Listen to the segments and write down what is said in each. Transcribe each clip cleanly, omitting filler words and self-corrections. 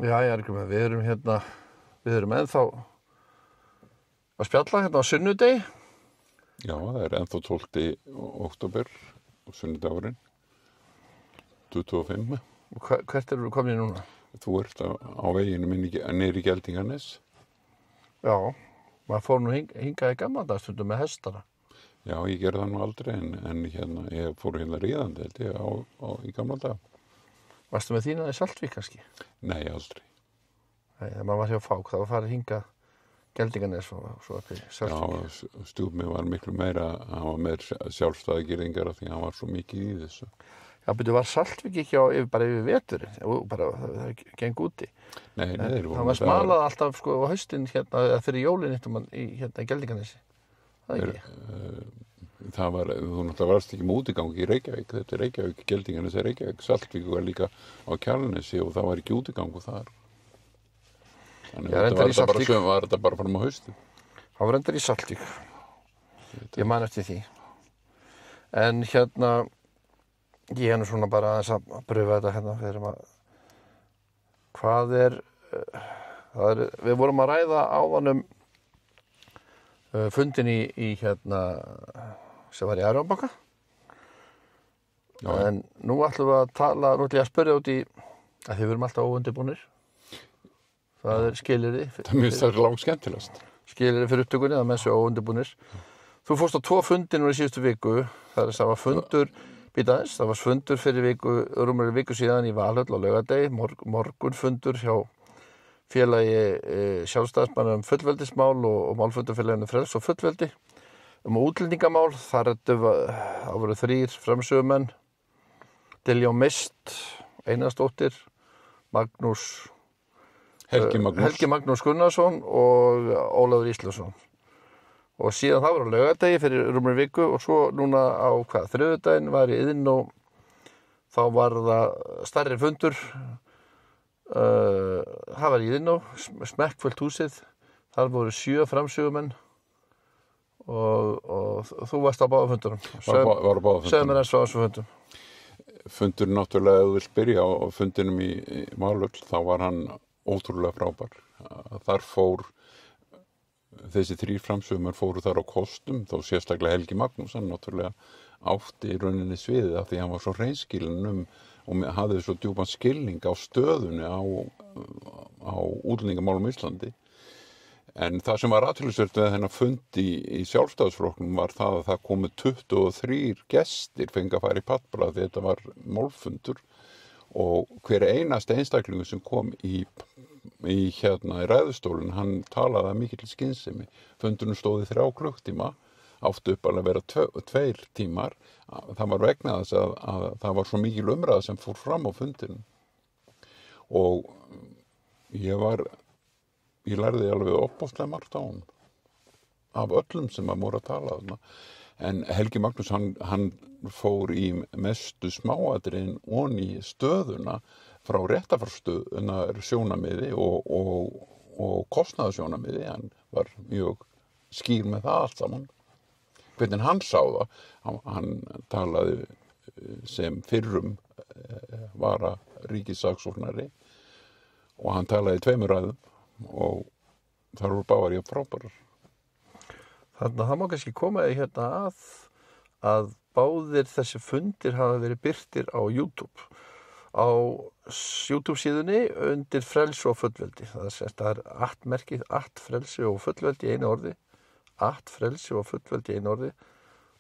Já, Arngrímur, við erum ennþá að spjalla hérna á sunnudegi. Já, það ennþá 12. október og sunnudagurinn 25. Og hvert erum við komin núna? Þú ert á veginum niður í Geldinganes. Já, maður fór nú hingað í gamla dag stundum með hestana. Já, ég gerði það nú aldrei en ég fór ríðandi held ég í gamla dag. Varstu með þína í Saltvík kannski? Nei, aldrei. Nei, þegar maður var hjá Fák, það var farið hingað Geldinganes og svo upp í Saltvík. Já, stjúpmi var miklu meira, hann var meir sjálfstæði girðingar af því hann var svo mikið í þessu. Já, var Saltvík ekki bara yfir veturinn og bara það geng úti? Nei, það var smalað alltaf sko á haustin fyrir jólin í Geldinganesi. Það ekki? Það var, þú náttúrulega varst ekki með útigang í Reykjavík, þetta Reykjavík, Geldinganes Reykjavík, Saltvík var líka á Kjalarnesi og það var ekki útigangur þar. Þannig var þetta bara fram á haustu. Það var reyndar í Saltvík. Ég man eftir því. En ég nú svona bara aðeins að pröfa þetta við erum að við vorum að ræða áðan fundin í sem var í Arion-banka. En nú ætlum við að tala, nú ætlum ég að spyrja út í að þið verum alltaf óundirbúnir. Það skilyrði. Það minnst það langt skemmtilegast. Skilyrði fyrir upptökunni, það menn séu óundirbúnir. Þú fórst á 2 fundi nú í síðustu viku. Það var fundur, það var fundur fyrir rúmlega viku síðan í Valhöll á laugardegi, morgunfundur hjá félagi sjálfstæðismanna fullveldismál og málfundafélaginu Frels og fullveldi útlendingamál. Þar voru 3 framsögumenn, Diljá Mist, Einarsdóttir, Helgi Magnús Gunnarsson og Ólafur Íslason. Og síðan það var á laugardegi fyrir rúmlega viku og svo núna á þriðjudaginn var í Iðnó, þá var það stærri fundur. Það var í Iðnó, smekkfullt húsið, þar voru 7 framsögumenn og þú varst á báðum fundunum. Var á báðum fundunum. Segðu mér eins frá þessum fundum. Fundur náttúrulega, ef þú vilt byrja á fundinum í Valhöll, þá var hann ótrúlega frábær. Þar þessi 3 framsögumenn fóru þar á kostum, þó sérstaklega Helgi Magnús, hann náttúrulega átti í rauninni sviðið af því hann var svo hreinskilinn og hafði svo djúpan skilning á stöðunni á útlendingamálum Íslandi. En það sem var athyglisvert við þennan fund í Sjálfstæðisflokknum var það að það komu 23 gestir fengu að fara í pallborð því þetta var málfundur og hver einasti einstaklingur sem kom í ræðustólinn, hann talaði að mikill skynsemi. Fundurinn stóð í 3 klukktíma, áttu upp alveg að vera 2 tímar. Það var vegna þess að það var svo mikil umræða sem fór fram á fundinum. Og ég lærði alveg opbóðslega margt á hann af öllum sem að voru að tala þarna. En Helgi Magnús, hann fór í mestu smáatriðin ofan í stöðuna frá réttarfarsstöðunar sjónarmiði og kostnaðarsjónarmiði. Hann var mjög skýr með það allt saman. Hvernig hann sá það, hann talaði sem fyrrum ríkissaksóknari og hann talaði í 2 ræðum og þar voru báðar jafn frábærar. Þannig að það má kannski koma að báðir þessi fundir hafa verið birtir á YouTube. Á YouTube síðunni undir Frels og fullveldi. Það er @merkið, @frelsi og fullveldi í einu orði. @frelsi og fullveldi í einu orði.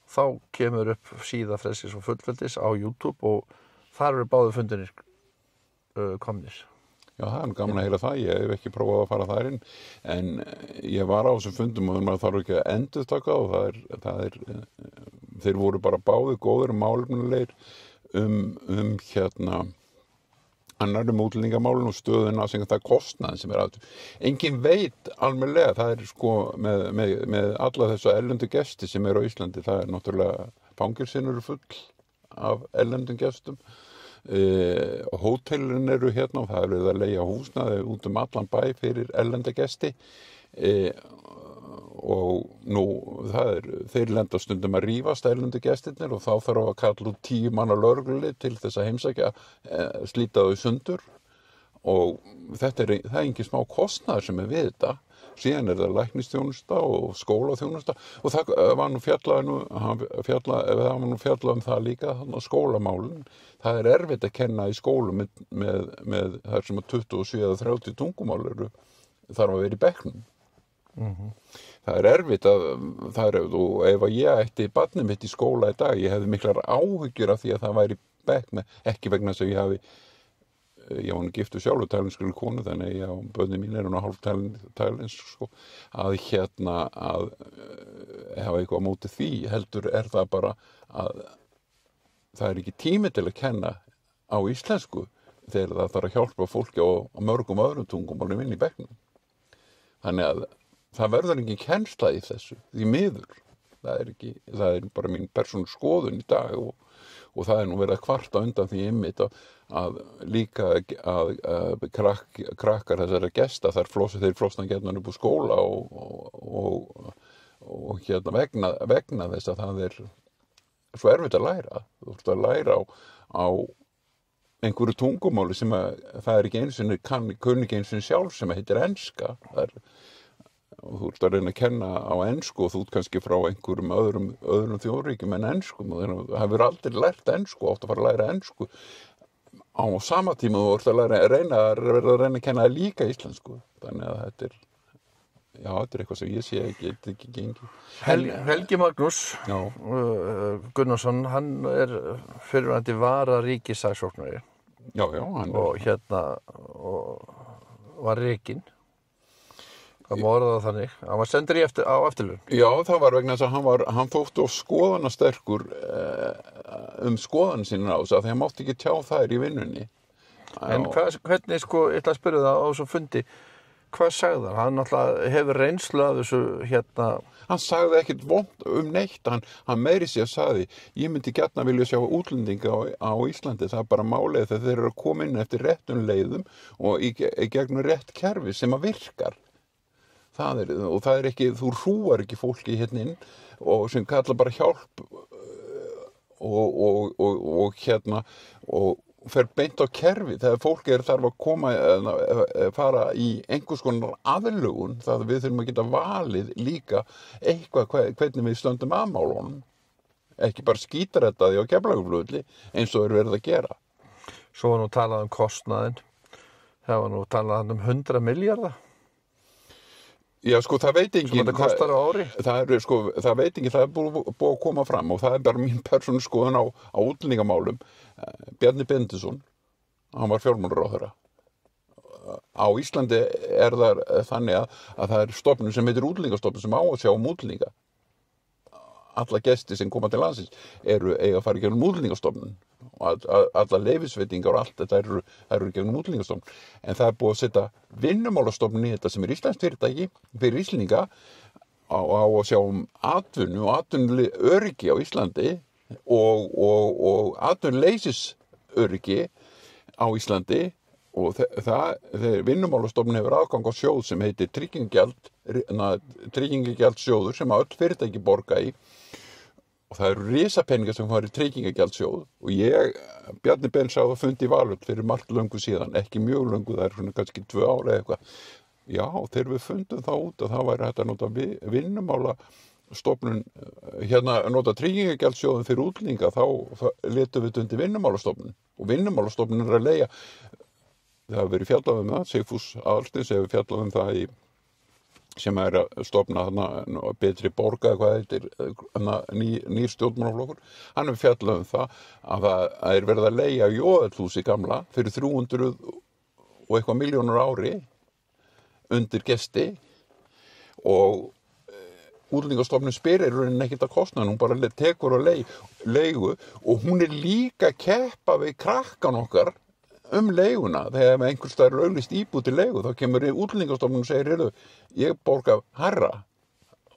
Þá kemur upp síða Frelsis og fullveldis á YouTube og þar eru báðir fundirnir komnir. Já, það gaman að heyra það. Ég hef ekki prófað að fara þar inn, en ég var á þessum fundum og maður þarf ekki að endurtaka og þeir voru bara báðir góðir og málefnilegir annar útlendingamálin og stöðuna sem það kostnaðin sem aftur. Enginn veit almennilega, það sko með alla þessu erlendu gesti sem eru á Íslandi, það náttúrulega fangelsin eru full af erlendum gestum. Hótelin eru og það verið að leigja húsnæði út allan bæ fyrir erlenda gesti og nú þeir lenda stundum að rífast erlendu gestirnir og þá þarf að kalla út 10 manna lögreglulið til þess að heimsækja slíta þau sundur og það er engin smá kostnaður sem við þetta. Síðan það læknisþjónusta og skólaþjónusta og það var nú fjallað það líka, þannig að skólamálin. Það erfitt að kenna í skólum með þar sem að 27 eða 30 tungumál þarf að vera í bekknum. Það erfitt og ef ég ætti barnið mitt í skóla í dag, ég hefði miklar áhyggjur af því að það væri í bekk ekki vegna þess að ég var nú giftur sjálfur talinskri konu, þannig að börnin mín nú hálf talinsk, sko, að hafa eitthvað á móti því, heldur það bara að það ekki tími til að kenna á íslensku þegar það þarf að hjálpa fólki á mörgum öðrum tungumálum inn í bekknum. Þannig að það verður engin kennsla í þessu, því miður. Það er bara mín persónu skoðun í dag og það nú verið að kvarta undan því einmitt að líka að krakkar þessara gesta þeir flosna gjarnan upp úr skóla og vegna þess að það svo erfitt að læra. Þú ert að læra á einhverju tungumáli sem það ekki einu sinni kunni ekki einu sinni sjálf sem heitir enska. Og þú ert að reyna að kenna á ensku og þú ert kannski frá einhverjum öðrum þjóðríkjum en enskum og það hefur aldrei lært ensku, átt að fara að læra ensku á sama tíma þú ert að reyna að kenna líka íslensku. Þannig að þetta er eitthvað sem ég sé ekki gengi. Helgi Magnús Gunnarsson, hann fyrrverandi vararíkissaksóknari. Já, hann og var rekinn. Það má orða það þannig. Hann var sendur á eftirlaun. Já, það var vegna þess að hann þótti of skoðanasterkur skoðan sinni á þess að hann mátti ekki tjá þær í vinnunni. En hvernig, ég ætla að spyrja það á þessu fundi, hvað sagði hann? Hann alltaf hefur reynslu af þessu Hann sagði ekkert vont neitt, hann meiri sig að sagði, ég myndi gjarna vilja sjá útlendinga á Íslandi, það bara málið þegar þeir eru að koma inn eftir réttum leiðum og í gegnum rétt kerfi sem að virkar. Og það ekki, þú hrúar ekki fólki hérna inn og sem kalla bara hjálp og fer beint á kerfi þegar fólk þarf að fara í einhvers konar aðlögun, það við þurfum að geta valið líka eitthvað hvernig við stöndum að málunum, ekki bara skítarettaði á Keflavíkurflugvelli eins og verið að gera. Svo var nú talað kostnaðinn, það var nú talað 100 milljarða. Já, sko, það veit enginn. Sem þetta kostar á ári? Það veit enginn, það búið að koma fram og það bara mín persónu skoðun á útlendingamálum. Bjarni Benediktsson, hann var fjármálaráðherra. Á Íslandi það þannig að það stofnun sem heitir útlendingastofnun sem á að sjá útlendinga. Alla gesti sem koma til landsins eiga að fara í gegnum útlendingastofnun og alla leyfisveitingar og allt þetta eru gegnum útlendingastofnun. En það búið að setja vinnumálastofnun í þetta sem íslenskt fyrirtæki fyrir Íslendinga á að sjá atvinnu og atvinnuöryggi á Íslandi og atvinnuleysis-öryggi á Íslandi og þegar vinnumálastofnun hefur aðgang á sjóð sem heitir tryggingagjaldsjóður sem öll fyrirtæki borga í og það eru risapeningar sem fara í tryggingagjaldsjóð og Bjarni Ben sagði að fundi í Valhöll fyrir margt löngu síðan, ekki mjög löngu, það svona kannski 2 ára eða eitthvað. Já, þegar við fundum það út að það væri hægt að nota vinnumálastofnun, nota tryggingagjaldsjóðin fyrir útlendinga, þá letum við undir vinnumálastofnun og vinnumálastofnun að leigja. Það hefur verið fjallað það, Sigfús Aðalsteins hefur fjallað það sem að stofna betri borga eða hvað heitir, nýr stjórnmálaflokkur. Hann hefur fjallað það að það verið að leigja Jóðhúsi gamla fyrir 300 og eitthvað milljónur ári undir gesti og útlendingastofnun spyr rauninni ekkert að kostnaðinn, hún bara tekur á leigu og hún líka að keppa við krakkan okkar leiguna, þegar einhvers staðar auglýst íbúð til leigu, þá kemur útlendingastofnun og segir, ég borga hærra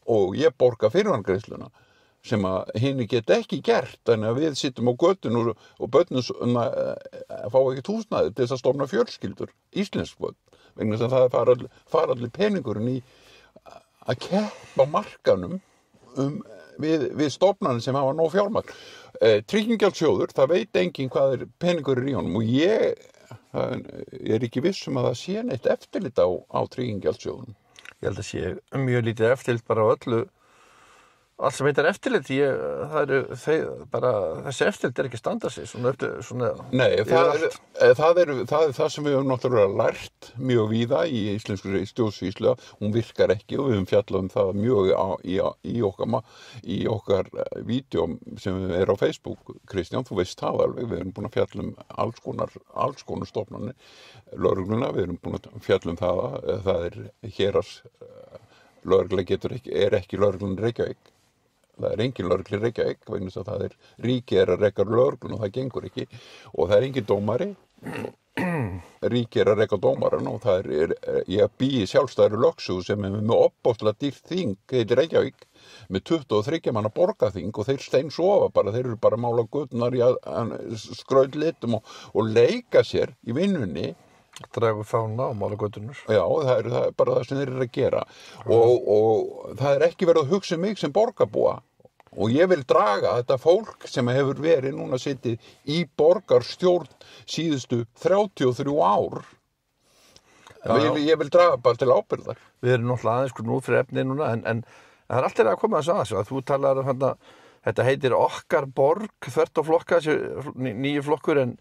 og ég borga fyrirvangreiðsluna sem að hinni get ekki gert, þannig að við sittum á götun og börnum fá ekkert húsnæði til þess að stofna fjölskyldur, íslensk börn, vegna sem það fara allir peningurinn í að keppa markanum við stofnanir sem hafa nóg fjármagn. Tryggingagjaldsjóður, það veit enginn hvað peningur í honum og ég ég ekki viss að það sé neitt eftirlit á tryggingagjaldsjóðnum. Ég held að sé mjög lítið eftirlit bara á öllu. Allt sem heitir eftirlit, þessi eftirlit ekki að standa sig svona Nei, það er það sem við höfum náttúrulega lært mjög víða í íslensku stjórnsýslu. Hún virkar ekki og við höfum fjallað það mjög í okkar vídeóm sem er á Facebook. Kristján, þú veist það alveg, við erum búin að fjalla alls konar stofnanir, lögregluna, við erum búin að fjalla það héras lögregla er ekki lögreglun Reykjavík. Það er engin lögregla í Reykjavík, vegna þess að ríkið að reka lögreglun og það gengur ekki. Og það er engin dómari, ríkið að reka dómaran og ég bý í sjálfstæðri lögsögu sem er með opbóðslega dýrt þing, heitir Reykjavík, með 23 manna borgarþing og þeir steinsofa bara, þeir eru bara að mála göturnar í skrautlitum og leika sér í vinnunni. Draga fána og mála göturnar. Já, það er bara það sem þeir eru að gera. Og það er ekki verið að hugsa mig sem borgarbúa. Og ég vil draga þetta fólk sem hefur verið núna sittið í borgarstjórn síðustu 33 ár. Ég vil draga bara til ábyrgðar. Við erum náttúrulega aðeins nú fyrir efni núna, en það er alltaf að koma að þessu. Þú talar þetta heitir okkar borg, þvert á flokka, nýju flokkur, en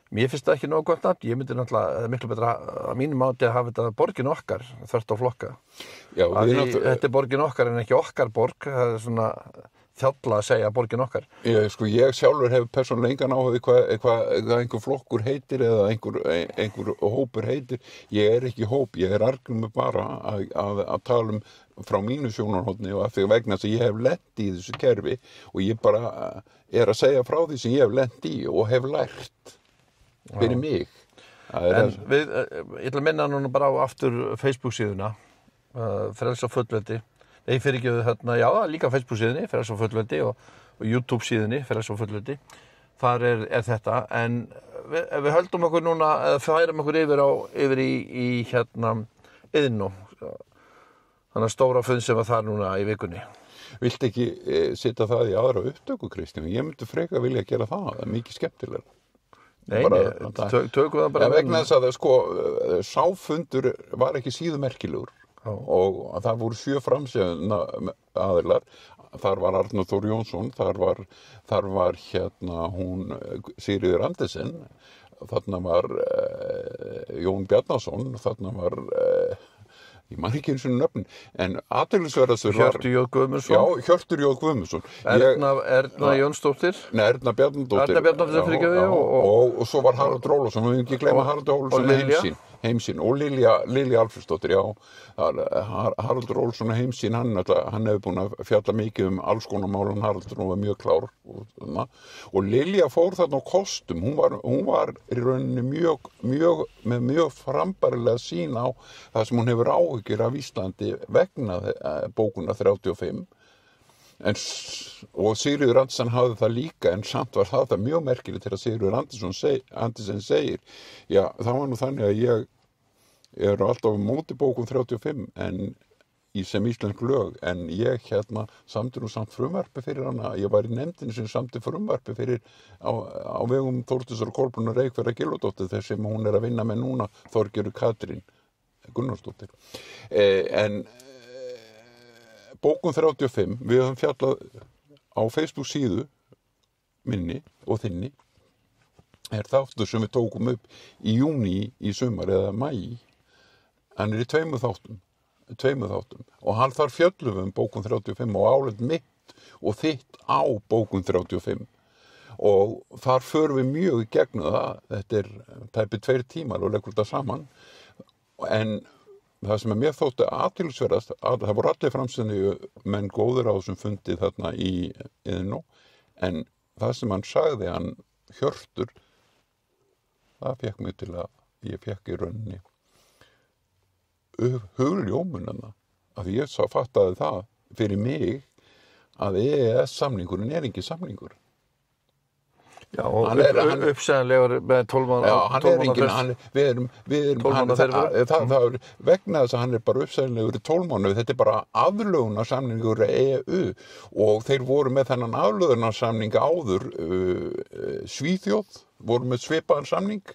mér finnst það ekki nógu gott nafn. Ég myndi náttúrulega, það er miklu betra að mínum máti að hafa þetta borgin okkar, þvert á flokka. Já, þetta er borgin okkar en ekki okkar borg. Það er svona þjálla að segja borgin okkar. Ég sjálfur hef persónulega engan áhuga hvað einhver flokkur heitir eða einhver hópur heitir. Ég er ekki hóp, ég er argumur bara að tala frá mínu sjónarhorni og af því vegna þess að ég hef lent í þessu kerfi og ég bara er að segja frá því sem ég hef lent í og hef lært fyrir mig. En ég ætla að minna núna bara á aftur Facebook-síðuna, Frelsi og fullveldi. Nei, fyrirgefðu líka Facebook-síðunni, Frelsi og fullveldi og YouTube-síðunni, Frelsi og fullveldi. Þar er þetta, en við höldum okkur núna, eða færum okkur yfir í Iðnó, þannig stóra fund sem var þar núna í vikunni. Viltu ekki setja það í aðra upptöku, Kristján? Ég myndi freka vilja gera það er mikið skemmtilega. Nei, tökum það bara. Vegna þess að sáfundur var ekki síður merkilegur og það voru 7 framsöguna aðilar. Þar var Arnór Þór Jónsson, þar var hún Sigríður Andersen, þarna var Jón Bjarnason, þarna var ég man ekki einu sinni nöfn, en athyglisverðastur var Hjörtur J. Guðmundsson. Já, Hjörtur J. Guðmundsson. Erna Jónsdóttir. Nei, Erna Bjarnadóttir. Og svo var Harald Rólafsson, við höfum ekki gleyma Harald Rólafsson heimsinn og Lilja Alfreðsdóttir, já. Harald Rólafsson heimsinn, hann hefur búin að fjalla mikið alls konar mál, Harald var mjög klár. Og Lilja fór þarna á kostum, hún var í rauninni með mjög frambærilega sýn á það sem hún hefur áhyggjur af Íslandi vegna bókuna 35. Og Sigríður Andersen hafði það líka, en samt var það mjög merkilegt þegar Sigríður Andersen segir, já, það var nú þannig að ég er alltaf á móti bókum 35 sem íslensk lög, en ég samdi nú samt frumvarpi fyrir hana, ég var í nefndinni sem samdi frumvarpi fyrir á vegum Þórdísar og Kolbrúnar Reykfjörð Gylfadóttur, þess sem hún er að vinna með núna, Þorgerður Katrín Gunnarsdóttir. En bókun 35, við höfum fjallað á Facebook síðu minni og þinni, þáttur sem við tókum upp í júní í sumar eða maí. Hann er í tveimur þáttum og þar fjöllum við bókun 35 og álit mitt og þitt á bókun 35 og þar förum við mjög í gegnum það. Þetta er tæpið 2 tímar og leggur þetta saman, en það sem mér þótti athyglisverðast að það voru allir framsögðu menn góður á þessum fundi þarna í Iðnó, en það sem hann sagði, hann Hjörtur, það fékk mig til að ég fékk í rauninni hugljómunina, að ég fattaði það fyrir mig að EES-samningurinn er ekki samningur. Já, og uppsæðanlegur með 12 mánaða. Já, hann er enginn, það er vegna þess að hann er bara uppsæðanlegur í 12 mánuði, þetta er bara aðlögunarsamningur EU og þeir voru með þennan aðlögunarsamning áður, Svíþjóð voru með svipaðan samning,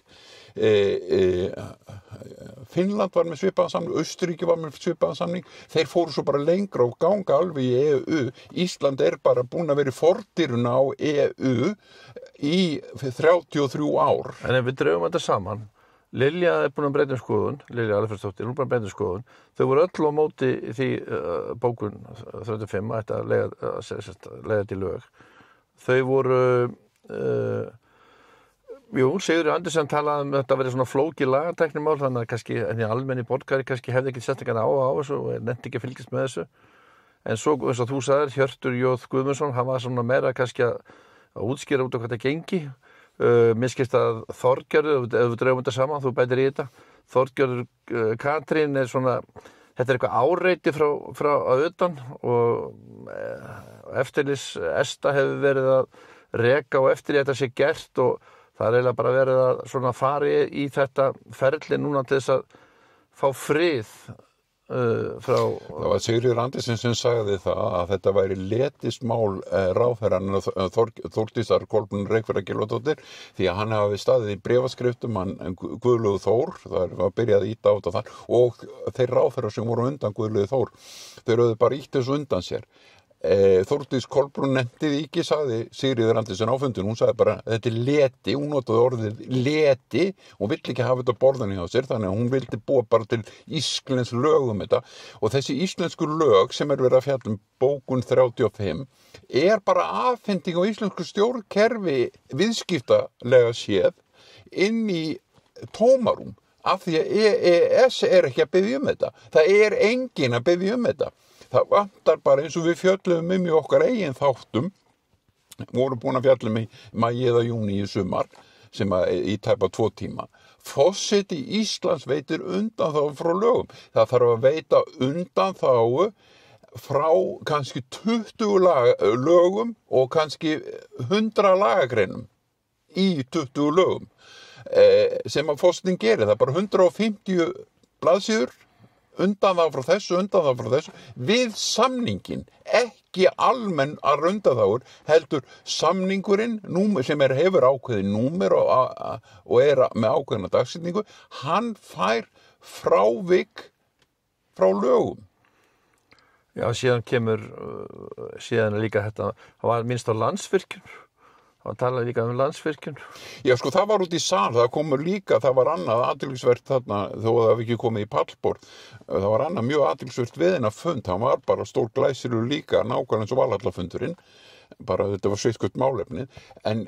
Finnland var með svipaðan samning, Austurríki var með svipaðan samning, þeir fóru svo bara lengra og ganga alveg í EU. Ísland bara búin að vera í fordyrum á EU í 33 ár. En ef við draugum þetta saman, Lilja búin að breyta skoðun, Lilja Alfreðsdóttir, hún búin að breyta skoðun, þau voru öll á móti því bókun 35 ætti að leiða til lög. Þau voru Sigurður Andersen talaði um þetta verið svona flókið lagatæknimál, þannig að kannski en almenni borgari kannski hefði ekki sérstaklega á þessu og nennti ekki að fylgjast með þessu. En svo, eins og þú sagðir, Hjörtur Jóð Guðmundsson, hann var svona meira kannski að útskýra út á hvað það gengi. Mér skilst að Þorgerður, ef við draugum þetta saman, þú bætir í þetta, Þorgerður Katrín svona, þetta eitthvað áreiti frá að utan og eftirlis Esta hefur verið að reka og eftir þetta sé gert og það eiginlega bara verið að svona fari í þetta ferli núna til þess að fá frið frá... Það var Sigríður Andersen sem sagði það að þetta væri letismál ráðherrann Þórdísar Kolbrún Reykfjörð Gylfadóttir því að hann hafi staðið í bréfaskriftum Guðlaugur Þór, það var byrjað að ýta á þetta þar og þeir ráðherrar sem voru undan Guðlaugur Þór, þeir höfðu bara ýtt þessu undan sér. Þórdís Kolbrún nefndi því ekki, sagði Sigríður Andersen á fundin, hún sagði bara þetta leti, hún notaði orðið leti og vill ekki hafa þetta á borðinu hjá sér, þannig að hún vildi búa bara til íslensk lög þetta og þessi íslensku lög sem verið að fjalla bókun 35 bara afhending á íslensku stjórnkerfi viðskiptalega séð inn í tómarúm af því að EES ekki að biðja þetta, það enginn að biðja þetta. Það vantar bara eins og við fjöllum í okkar eigin þáttum, voru búin að fjallum í maí eða júní í sumar, sem í tæpa 2 tíma. Forseti Íslands veitir undanþágu frá lögum. Það þarf að veita undanþágu frá kannski 20 lögum og kannski 100 lagagreinum í 20 lögum, sem að forsetin gerir. Það bara 150 blaðsíður, undan þá frá þessu, við samningin, ekki almenn að undanþágur, heldur samningurinn, sem hefur ákveðið númer og með ákveðina dagsetningu, hann fær frávik frá lögum. Já, síðan líka þetta, það var minnst á Landsvirkjun. Það talaði líka Landsvirkjun. Já, sko, það var út í sal, það var annað athyglisvert þarna, þó að það hafi ekki komið í pallborð. Það var annað mjög athyglisvert við þennan fund, hann var bara stór glæsilegur líka, nákvæmlega eins og Valhallafundurinn, bara þetta var sviðskurt málefnið, en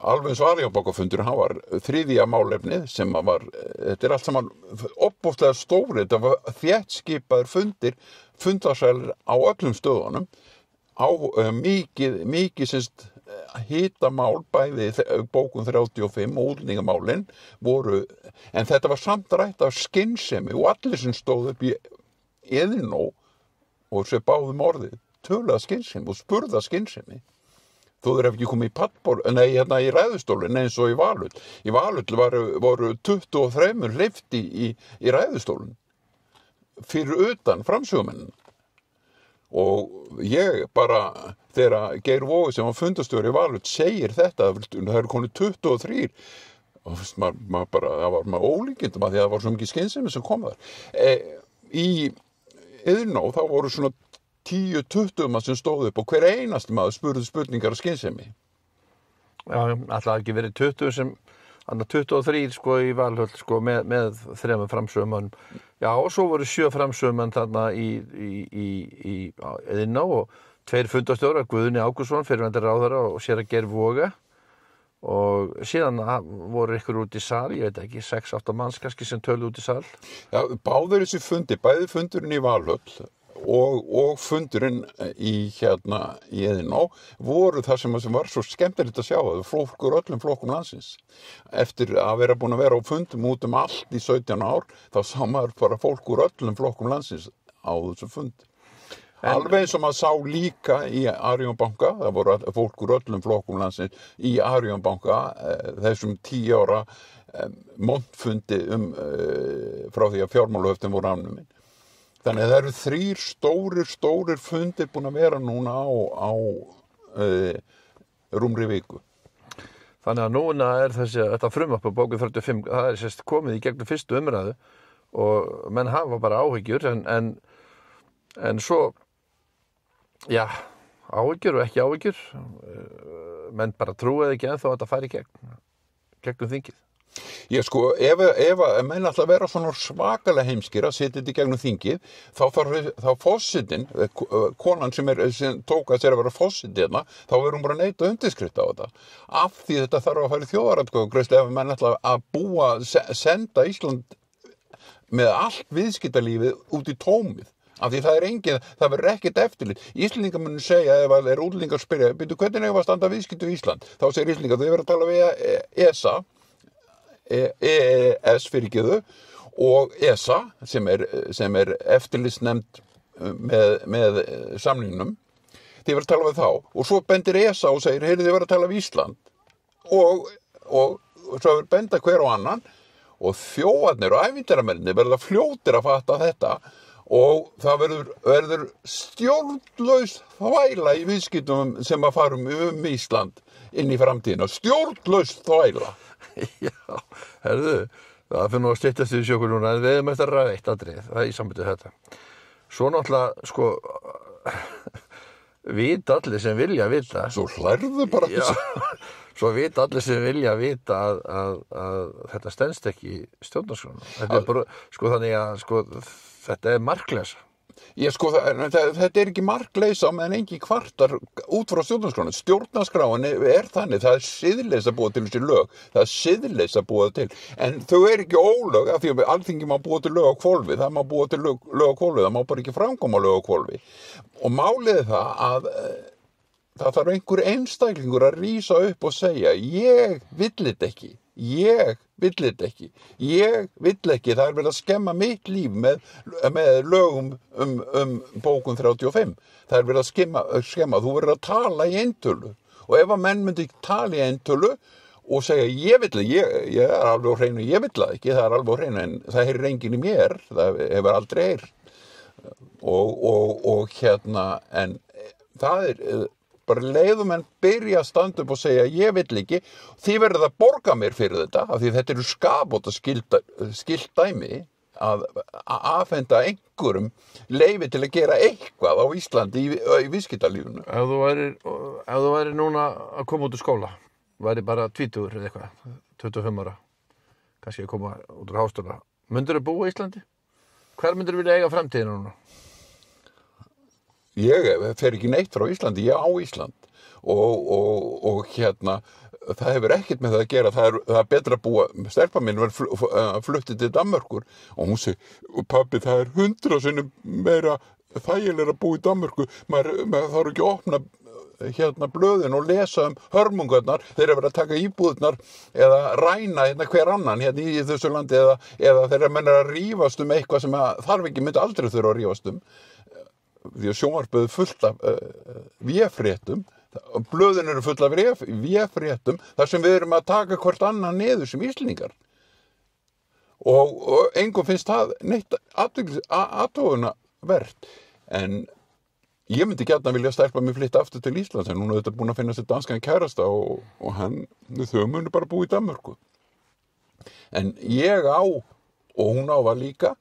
alveg eins og Arion-bankafundurinn, hann var 3. málefnið sem var, þetta allt saman opbóðslega stóri, þetta var þéttskipaðir fundarsælir á öllum stöðunum, á mikið semst hitamál bæði bókun 35 og útlendingamálin voru, en þetta var samt rætt af skynsemi og allir sem stóð upp í Iðnó og sem báðum orðið töluðu skynsemi og spurða skynsemi þó þeir ekki komið í pallborð, í ræðustólinn eins og í Valhöll. Í Valhöll voru 23 hleypt í ræðustólinn fyrir utan framsögumennina. Og ég bara, þegar Geir Vói sem var fundastjóri í Valhöll segir þetta, það eru konið 23 og maður bara, það var maður ólíkindum að því að það var svo mikið skynsemi sem kom þar. Í Iðnó þá voru svona 10-20 maður sem stóðu upp og hver einasti maður spurði spurningar af skynsemi. Já, alltaf ekki verið 20 sem, annað 23 sko í Valhöll sko með 3 framsögumenn. Já, og svo voru 7 framsögumenn þarna í Iðnó og 2 fundastjórar, Guðni Ágústsson, fyrrverandi ráðherra og séra Geir Voga. Og síðan voru ykkur út í sal, ég veit ekki, 6-8 manns kannski sem töluðu út í sal. Já, báðir þessi fundi, bæði fundurinn í Valhöll og fundurinn í Iðnó voru það sem var svo skemmtilegt að sjá, það var fólk úr öllum flokkum landsins. Eftir að vera búin að vera á fundum út allt í 17 ár, þá sá maður bara fólk úr öllum flokkum landsins á þessu fundi. Alveg eins og maður sá líka í Arion banka, það voru fólk úr öllum flokkum landsins í Arion banka, þessum 10 ára montfundi frá því að fjármálahöftin voru afnumin. Þannig að það eru 3 stórir fundir búin að vera núna á rúmri viku. Þannig að núna þetta frumvarp á bókun 35, það sérst komið í gegnum fyrstu umræðu og menn hafa bara áhyggjur en svo, já, áhyggjur og ekki áhyggjur, menn bara trúið ekki ennþá að þetta fari gegnum þingið. Ég sko, ef menn ætla að vera svona svakalega heimskir að setja þetta í gegnum þingið, þá fossetinn, konan sem tók að sér að vera fosseti hérna, þá verður hún bara að neita undirskrifta á þetta. Af því þetta þarf að fara í þjóðaratkvæðagreiðslu ef menn ætla að senda Ísland með allt viðskiptalífið út í tómið. Af því það verður ekkert eftirlit. Íslendingar munu segja, ef útlendingar spyrja, byrju, hvernig eigum við að standa viðskipti í Ísland? Þá segir Íslendingar, þau verður að tala við ESA, EES fyrirgeðu og ESA sem er eftirlitsnefnd með samningnum. Þið verður að tala við þá og svo bendir ESA og segir, heyrðu, þið verður að tala við Ísland og svo verður benda hver á annan og þjófarnir og ævintýramennirnir verða fljótir að fatta þetta og það verður stjórnlaus þvæla í viðskiptum sem að fara Ísland inn í framtíðina. Stjórnlaus þvæla. Já, herðu, það fyrir nú að styttast í sjökur núna, en við hefum eftir að ræða eitt atriði, það er í sambandi þetta. Svo náttúrulega, sko, vita allir sem vilja vita. Svo hlærðu bara þessu. Svo vita allir sem vilja vita að þetta stenst ekki stjórnarskrána. Þetta er bara, sko, þannig að, sko, þetta er markleysa. Þetta er ekki markleysa meðan engin kvartar út frá stjórnarskrána. Stjórnarskráin er þannig, það er siðleysa búa til þessi lög, það er siðleysa búa til, en þau er ekki ólög af því að Alþingi má búa til lög á hvolfi, það má búa til lög á hvolfi, það má bara ekki framkoma lög á hvolfi. Og málið er það að það þarf einhver einstaklingur að rísa upp og segja, ég vill þetta ekki, það er verið að skemma mitt líf með lögum bókun 35. Það er verið að skemma, þú verður að tala í eintölu. Og ef að menn myndi tala í eintölu og segja, ég er alveg á hreinu, ég vill það ekki, það er alveg á hreinu, en það heyrir enginn í mér, það hefur aldrei heyrt. Og en það er bara leiðum en byrja að standa upp og segja ég vill ekki, þið verður að borga mér fyrir þetta, af því þetta eru skapóta skylt dæmi að afhenda einhverjum leyfi til að gera eitthvað á Íslandi í viðskiptalífinu. Ef þú væri núna að koma út úr skóla, væri bara 20 eða eitthvað, 25 ára, kannski að koma út úr háskóla, myndirðu búa í Íslandi? Hver myndirðu vilja eiga framtíðina núna? Ég fer ekki neitt frá Íslandi, ég á Ísland og það hefur ekkert með það að gera, það er betra að búa, stelpa mín var fluttið til Danmörkur og hún segi, pabbi það er 100 sinnum meira þægilega að búa í Danmörku, maður þarf ekki að opna blöðin og lesa hörmungarnar, þeir eru verið að taka íbúðirnar eða ræna hver annan í þessu landi eða þeir eru að rífast eitthvað sem þarf ekki myndi aldrei þurfa að rífast því að sjónvarpið fullt af véfréttum, blöðin eru full af véfréttum þar sem við erum að taka hvort annan niður sem Íslendingar og engum finnst það neitt athuguna vert en ég myndi gjarnan vilja stelpa mig flytta aftur til Íslands en núna er þetta búin að finna sér danskan kærasta og þau munu bara búa í Danmörku en ég á og hún á var líka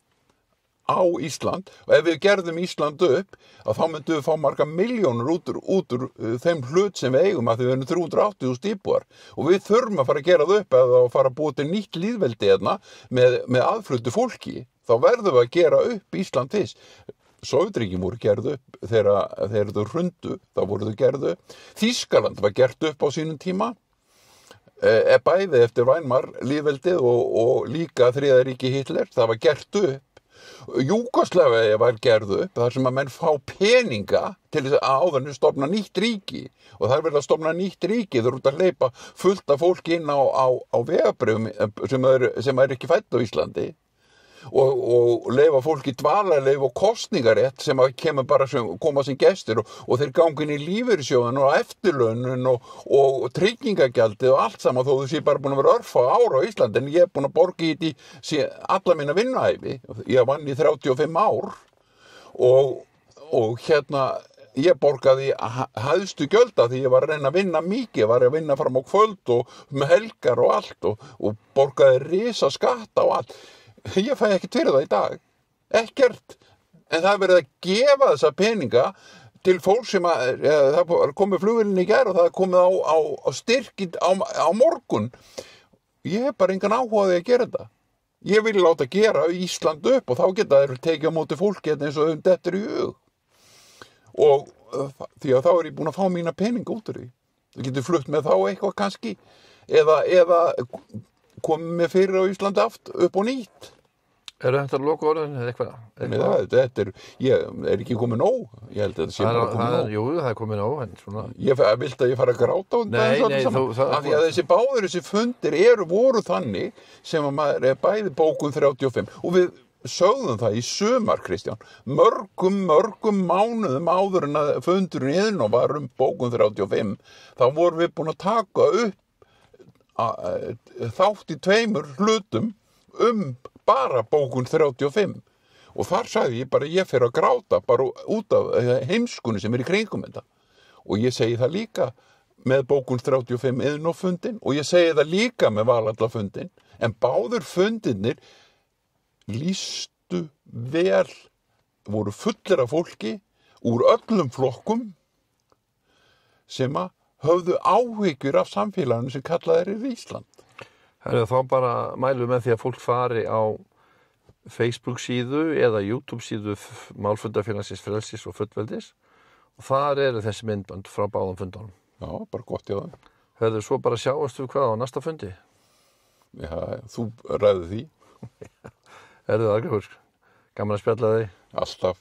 á Ísland og ef við gerðum Ísland upp að þá myndum við fá marga milljónir út úr þeim hlut sem við eigum að því við erum 380.000 íbúar og við þurfum að fara að gera það upp eða að fara að búa til nýtt lýðveldi hérna með aðfluttu fólki þá verðum við að gera upp Ísland fyrst. Sovétríkin voru gerð upp þegar þau hrundu, þá voru þau gerð upp. Þýskaland var gert upp á sínum tíma bæði eftir Weimar lýðveldið og líka Þriðja ríki Hitler, það var gert upp. Júgóslavía var gerð upp þar sem að menn fá peninga til þess að áðurinn stofna nýtt ríki og það er verið að stofna nýtt ríki þau eru út að hleypa fullt af fólki inn á vegabréfum sem er ekki fædd á Íslandi og leyfa fólki dvalarleyfi og kosningarétt sem kemur bara koma sem gestir og þeir ganga inn í lífeyrissjóðinn og eftirlaunum og tryggingagjaldið og allt saman þó þú sé bara búin að vera örfá ára á Íslandi en ég er búin að borga í alla mína vinnuæfi ég vann í 35 ár og ég borgaði hæðstu gjölda því ég var að reyna að vinna mikið, var að vinna fram á kvöld og með helgar og allt og borgaði risa skatta og allt. Ég fæ ekki fyrir það í dag. Ekkert. En það er verið að gefa þessa peninga til fólk sem það komið flugvélinn í gær og það er komið á styrkið á morgun. Ég hef bara engan áhugaði að gera þetta. Ég vil láta gera Ísland upp og þá geta þeir tekið á móti fólki eins og dettur í hug. Og því að þá er ég búin að fá mína peninga út úr því. Þú getur flutt með þá eitthvað kannski eða komið með fyrir á Íslandi aftur upp og nýtt. Þetta loka orðin eða eitthvað? Þetta er ekki komið nóg. Ég held að þetta sé bara komið nóg. Jú, það er komið nóg, en svona... Viltu að ég fara að gráta á þetta? Nei, af því að þessi fundir voru þannig sem að maður er bæði bókun 35 og við sögðum það í sumar, Kristján, mörgum mánuðum áður en að fundurinn Iðnó var bókun 35, þá vorum við búin að taka upp þátt í 2 hlutum bara bókun 35 og þar sagði ég bara ég fer að gráta bara út af heimskunni sem í kringum þetta og ég segi það líka með bókun 35 Iðnó-fundin og ég segi það líka með Valhallafundin en báður fundirnir lýstu vel, voru fullir af fólki úr öllum flokkum sem að höfðu áhyggjur af samfélaginu sem kallað er í Ísland. Þá bara mælum með því að fólk fari á Facebook síðu eða YouTube síðu Málfundafélagsins frelsis og fullveldis og þar eru þessi myndbönd frá báðum fundunum. Já, bara gott hjá þeim. Svo bara sjáast við hvað á næsta fundi? Já, þú ræður því. Arngripur, gaman að spjalla þig. Alltaf.